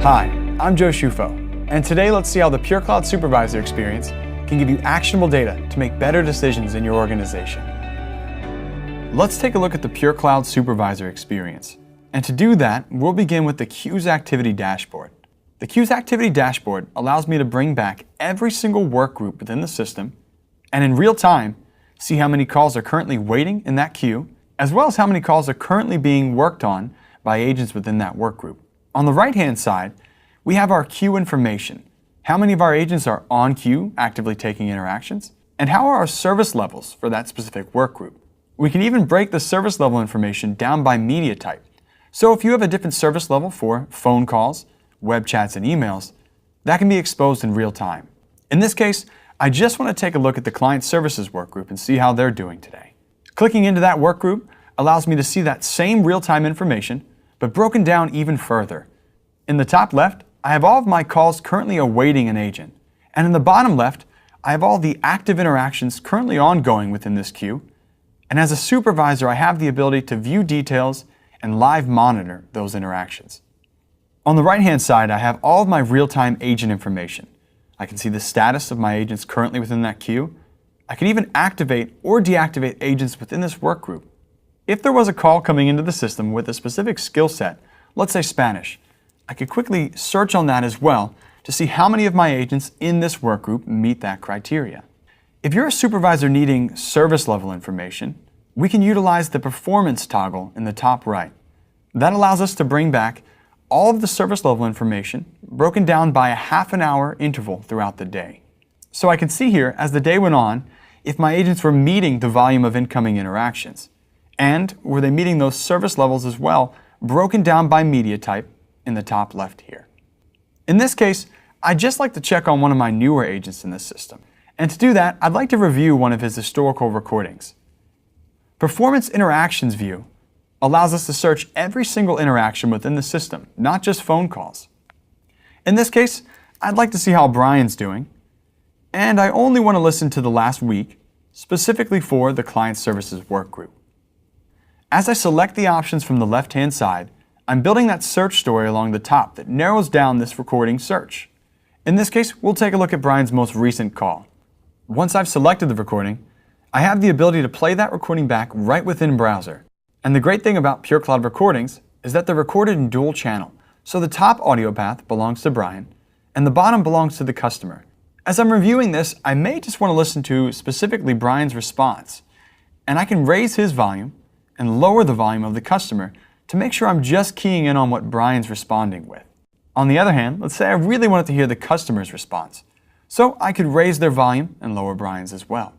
Hi, I'm Joe Schufo, and today let's see how the PureCloud Supervisor experience can give you actionable data to make better decisions in your organization. Let's take a look at the PureCloud Supervisor experience. And to do that, we'll begin with the Queues Activity Dashboard. The Queues Activity Dashboard allows me to bring back every single work group within the system and in real time see how many calls are currently waiting in that queue, as well as how many calls are currently being worked on by agents within that work group. On the right-hand side, we have our queue information. How many of our agents are on queue, actively taking interactions, and how are our service levels for that specific work group. We can even break the service level information down by media type. So if you have a different service level for phone calls, web chats, and emails, that can be exposed in real time. In this case, I just want to take a look at the client services work group and see how they're doing today. Clicking into that work group allows me to see that same real-time information, but broken down even further. In the top left, I have all of my calls currently awaiting an agent. And in the bottom left, I have all the active interactions currently ongoing within this queue. And as a supervisor, I have the ability to view details and live monitor those interactions. On the right-hand side, I have all of my real-time agent information. I can see the status of my agents currently within that queue. I can even activate or deactivate agents within this work group. If there was a call coming into the system with a specific skill set, let's say Spanish, I could quickly search on that as well to see how many of my agents in this work group meet that criteria. If you're a supervisor needing service level information, we can utilize the performance toggle in the top right. That allows us to bring back all of the service level information broken down by a half-an-hour interval throughout the day. So I can see here as the day went on if my agents were meeting the volume of incoming interactions. And were they meeting those service levels as well, broken down by media type in the top left here. In this case, I'd just like to check on one of my newer agents in this system. And to do that, I'd like to review one of his historical recordings. Performance Interactions View allows us to search every single interaction within the system, not just phone calls. In this case, I'd like to see how Brian's doing, and I only want to listen to the last week, specifically for the Client Services work group. As I select the options from the left-hand side, I'm building that search story along the top that narrows down this recording search. In this case, we'll take a look at Brian's most recent call. Once I've selected the recording, I have the ability to play that recording back right within browser. And the great thing about PureCloud recordings is that they're recorded in dual channel. So the top audio path belongs to Brian, and the bottom belongs to the customer. As I'm reviewing this, I may just want to listen to specifically Brian's response. And I can raise his volume and lower the volume of the customer to make sure I'm just keying in on what Brian's responding with. On the other hand, let's say I really wanted to hear the customer's response. So I could raise their volume and lower Brian's as well.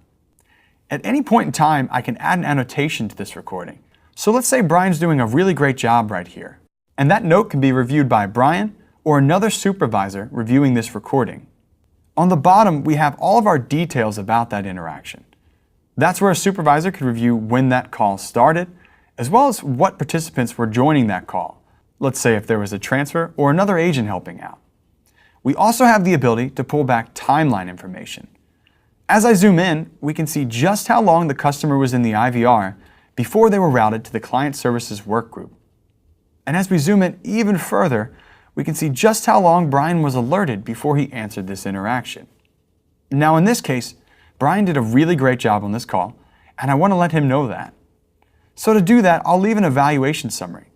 At any point in time, I can add an annotation to this recording. So let's say Brian's doing a really great job right here. And that note can be reviewed by Brian or another supervisor reviewing this recording. On the bottom, we have all of our details about that interaction. That's where a supervisor could review when that call started, as well as what participants were joining that call. Let's say if there was a transfer or another agent helping out. We also have the ability to pull back timeline information. As I zoom in, we can see just how long the customer was in the IVR before they were routed to the Client Services work group. And as we zoom in even further, we can see just how long Brian was alerted before he answered this interaction. Now in this case, Brian did a really great job on this call, and I want to let him know that. So to do that, I'll leave an evaluation summary.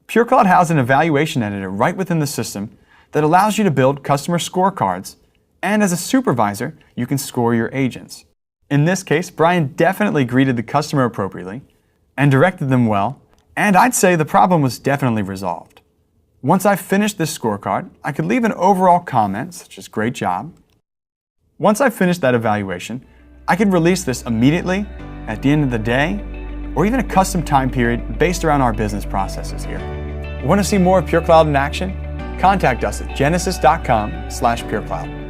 PureCloud has an evaluation editor right within the system that allows you to build customer scorecards, and as a supervisor, you can score your agents. In this case, Brian definitely greeted the customer appropriately and directed them well, and I'd say the problem was definitely resolved. Once I've finished this scorecard, I could leave an overall comment, such as great job. Once I've finished that evaluation, I can release this immediately, at the end of the day, or even a custom time period based around our business processes here. Want to see more of PureCloud in action? Contact us at genesys.com/PureCloud.